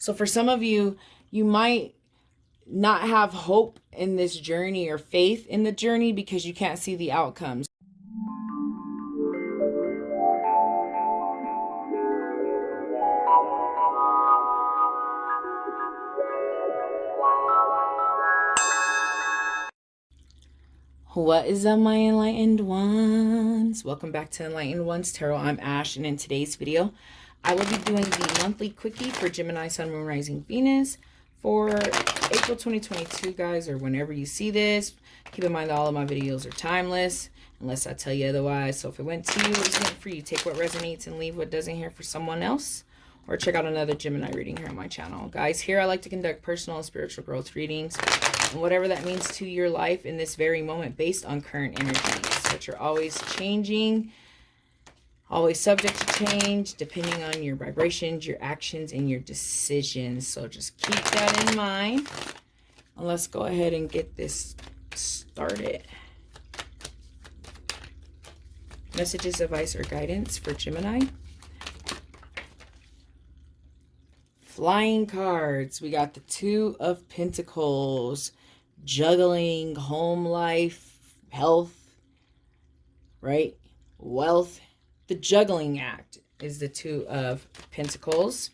So for some of you, you might not have hope in this journey or faith in the journey because you can't see the outcomes. What is up, my enlightened ones? Welcome back to Enlightened Ones Tarot. I'm Ash, and in today's video, I will be doing the monthly quickie for Gemini, Sun, Moon, Rising, Venus for April 2022, guys, or whenever you see this. Keep in mind that all of my videos are timeless, unless I tell you otherwise. So if it went to you, it's meant for you. Take what resonates and leave what doesn't here for someone else. Or check out another Gemini reading here on my channel. Guys, here I like to conduct personal and spiritual growth readings, and whatever that means to your life in this very moment based on current energies, which are always changing, always subject to change, depending on your vibrations, your actions, and your decisions. So just keep that in mind. And let's go ahead and get this started. Messages, advice, or guidance for Gemini. Flying cards. We got the Two of Pentacles, juggling, home life, health, right? Wealth. The juggling act is the Two of Pentacles.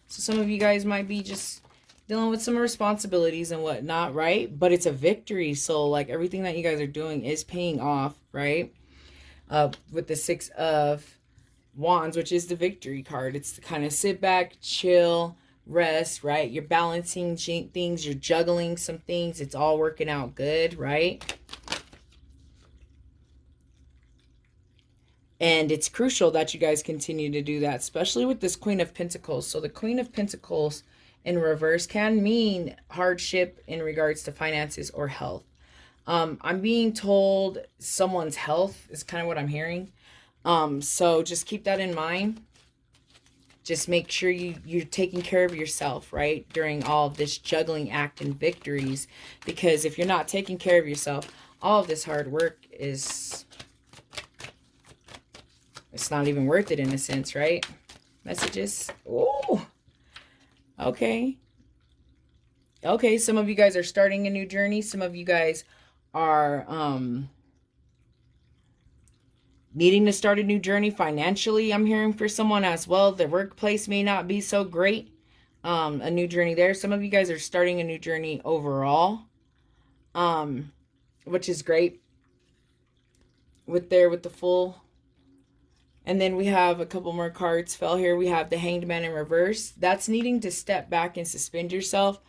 So some of you guys might be just dealing with some responsibilities and whatnot, right? But it's a victory. So like everything that you guys are doing is paying off, right? With the Six of Wands, which is the victory card. It's to kind of sit back, chill, rest, right? You're balancing things, you're juggling some things, it's all working out good, right? And it's crucial that you guys continue to do that, especially with this Queen of Pentacles. So the Queen of Pentacles in reverse can mean hardship in regards to finances or health. I'm being told someone's health is kind of what I'm hearing. So just keep that in mind. Just make sure you're taking care of yourself, right? During all of this juggling act and victories. Because if you're not taking care of yourself, all of this hard work it's not even worth it in a sense, right? Messages. Oh, okay. Okay, some of you guys are starting a new journey. Some of you guys are needing to start a new journey financially. I'm hearing for someone as well. The workplace may not be so great. A new journey there. Some of you guys are starting a new journey overall, which is great. With the Full. And then we have a couple more cards fell here. We have the Hanged Man in reverse. That's needing to step back and suspend yourself.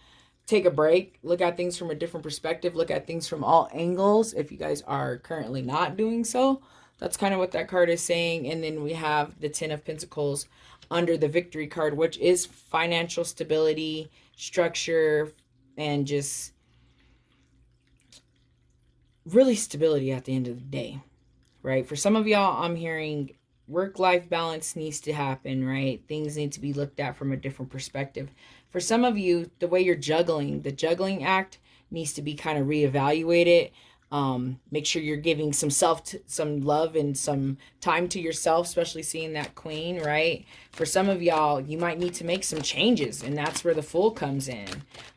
Take a break. Look at things from a different perspective. Look at things from all angles. If you guys are currently not doing so. That's kind of what that card is saying. And then we have the Ten of Pentacles under the victory card, which is financial stability, structure, and just really stability at the end of the day, right? For some of y'all, I'm hearing work-life balance needs to happen, right? Things need to be looked at from a different perspective. For some of you, the way you're juggling, the juggling act needs to be kind of reevaluated. Make sure you're giving some love and some time to yourself, especially seeing that Queen, right? For some of y'all, you might need to make some changes, and that's where the Fool comes in.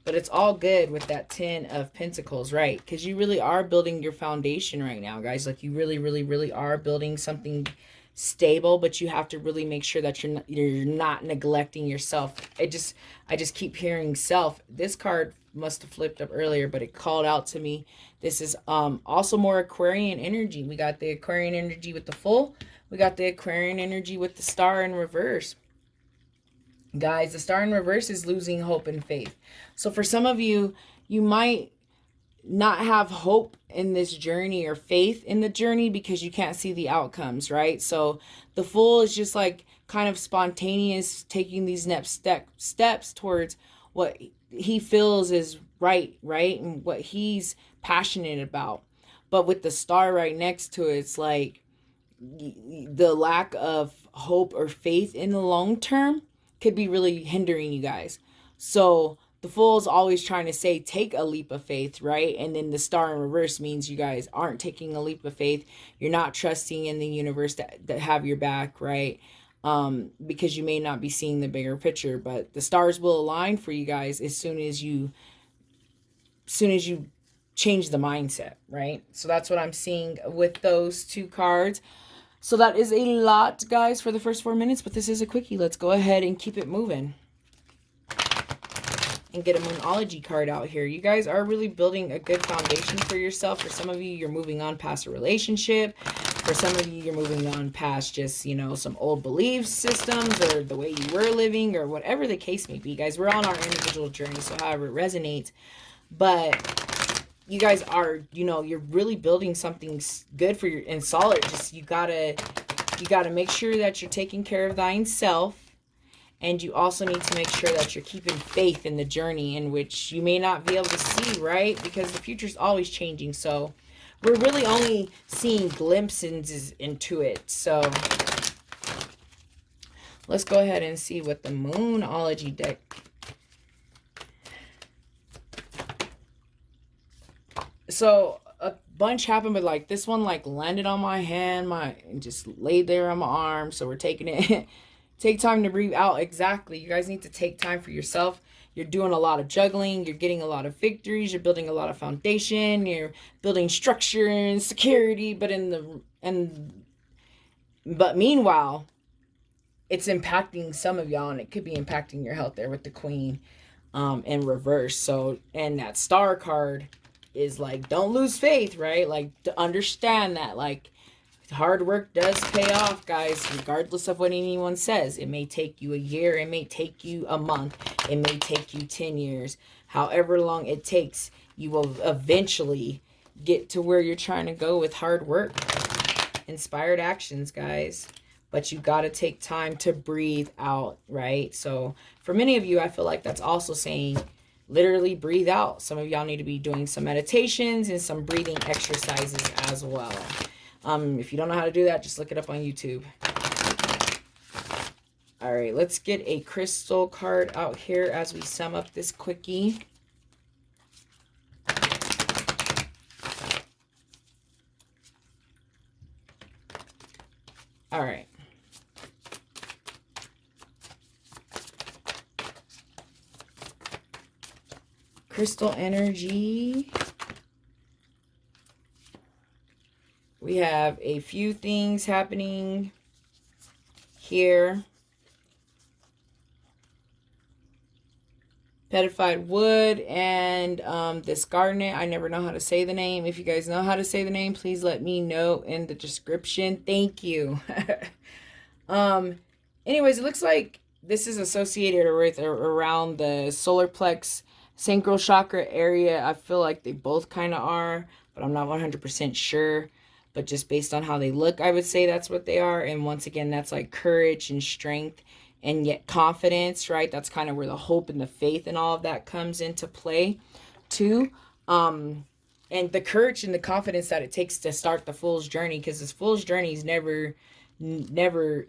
But it's all good with that Ten of Pentacles, right? Because you really are building your foundation right now, guys. Like you really, really, really are building something stable, but you have to really make sure that you're not neglecting yourself. I just keep hearing self. This card must have flipped up earlier, but it called out to me. This is also more Aquarian energy. We got the Aquarian energy with the Full. We got the Aquarian energy with the Star in reverse. Guys, the Star in reverse is losing hope and faith. So for some of you, you might not have hope in this journey or faith in the journey because you can't see the outcomes, right? So the Fool is just like kind of spontaneous, taking these next steps towards what he feels is right, and what he's passionate about. But with the Star right next to it, it's like the lack of hope or faith in the long term could be really hindering you guys. So the Fool is always trying to say, take a leap of faith, right? And then the Star in reverse means you guys aren't taking a leap of faith. You're not trusting in the universe that have your back, right? because you may not be seeing the bigger picture, but the stars will align for you guys as soon as you change the mindset, right? So that's what I'm seeing with those two cards. So that is a lot, guys, for the first 4 minutes, but this is a quickie. Let's go ahead and keep it moving and get a Moonology card out here. You guys are really building a good foundation for yourself. For some of you, you're moving on past a relationship. For some of you, you're moving on past just, you know, some old belief systems or the way you were living or whatever the case may be. Guys, we're on our individual journey, so however it resonates. But you guys are, you know, you're really building something good for your and solid. Just you gotta make sure that you're taking care of thine self, and you also need to make sure that you're keeping faith in the journey, in which you may not be able to see, right? Because the future's always changing. So we're really only seeing glimpses into it. So let's go ahead and see what the Moonology deck. So a bunch happened, but like this one like landed on my hand, and just laid there on my arm. So we're taking it. Take time to breathe out. Exactly. You guys need to take time for yourself. You're doing a lot of juggling. You're getting a lot of victories. You're building a lot of foundation. You're building structure and security. But meanwhile, it's impacting some of y'all, and it could be impacting your health there with the Queen in reverse. So, and that Star card is like, don't lose faith, right? Like, to understand that, like, hard work does pay off, guys, regardless of what anyone says. It may take you a year. It may take you a month. It may take you 10 years. However long it takes, you will eventually get to where you're trying to go with hard work. Inspired actions, guys. But you got to take time to breathe out, right? So for many of you, I feel like that's also saying literally breathe out. Some of y'all need to be doing some meditations and some breathing exercises as well. If you don't know how to do that, just look it up on YouTube. All right, let's get a crystal card out here as we sum up this quickie. All right. Crystal energy. We have a few things happening here. Petified wood and this garnet. I never know how to say the name. If you guys know how to say the name, please let me know in the description. Thank you. Anyways, it looks like this is associated with around the solar plex, sacral chakra area. I feel like they both kind of are, but I'm not 100% sure. But just based on how they look, I would say that's what they are. And once again, that's like courage and strength and yet confidence, right? That's kind of where the hope and the faith and all of that comes into play too. And the courage and the confidence that it takes to start the Fool's journey, because this Fool's journey is never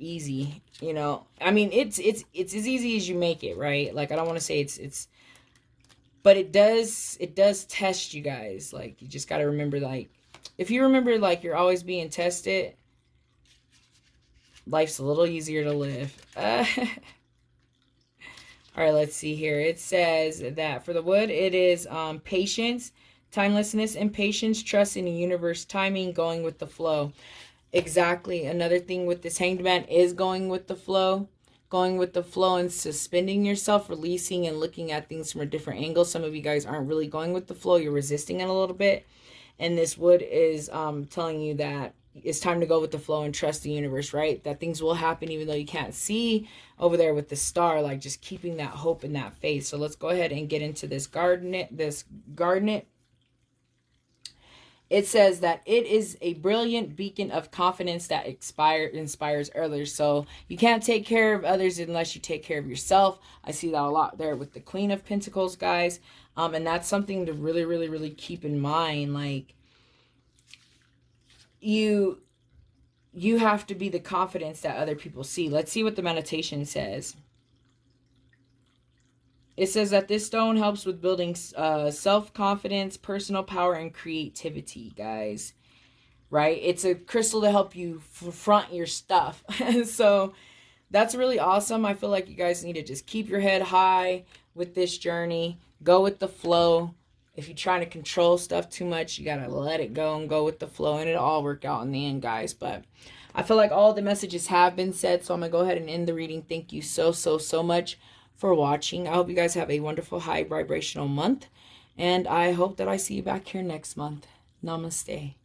easy, you know. I mean, it's as easy as you make it, right? Like, I don't want to say it's but it does test you guys. Like, you just got to remember, like, if you remember, like, you're always being tested, life's a little easier to live. All right, let's see here. It says that for the wood, it is patience, timelessness, and patience, trust in the universe, timing, going with the flow. Exactly. Another thing with this Hanged Man is going with the flow. Going with the flow and suspending yourself, releasing and looking at things from a different angle. Some of you guys aren't really going with the flow. You're resisting it a little bit. And this wood is telling you that it's time to go with the flow and trust the universe, right? That things will happen even though you can't see over there with the star, like just keeping that hope and that faith. So let's go ahead and get into this garnet. It says that it is a brilliant beacon of confidence that inspires others. So you can't take care of others unless you take care of yourself. I see that a lot there with the Queen of Pentacles, guys. And that's something to really, really, really keep in mind. Like, you have to be the confidence that other people see. Let's see what the meditation says. It says that this stone helps with building self-confidence, personal power, and creativity, guys. Right? It's a crystal to help you front your stuff. So that's really awesome. I feel like you guys need to just keep your head high with this journey. Go with the flow. If you're trying to control stuff too much, you got to let it go and go with the flow. And it'll all work out in the end, guys. But I feel like all the messages have been said. So I'm going to go ahead and end the reading. Thank you so much for watching. I hope you guys have a wonderful high vibrational month. And I hope that I see you back here next month. Namaste.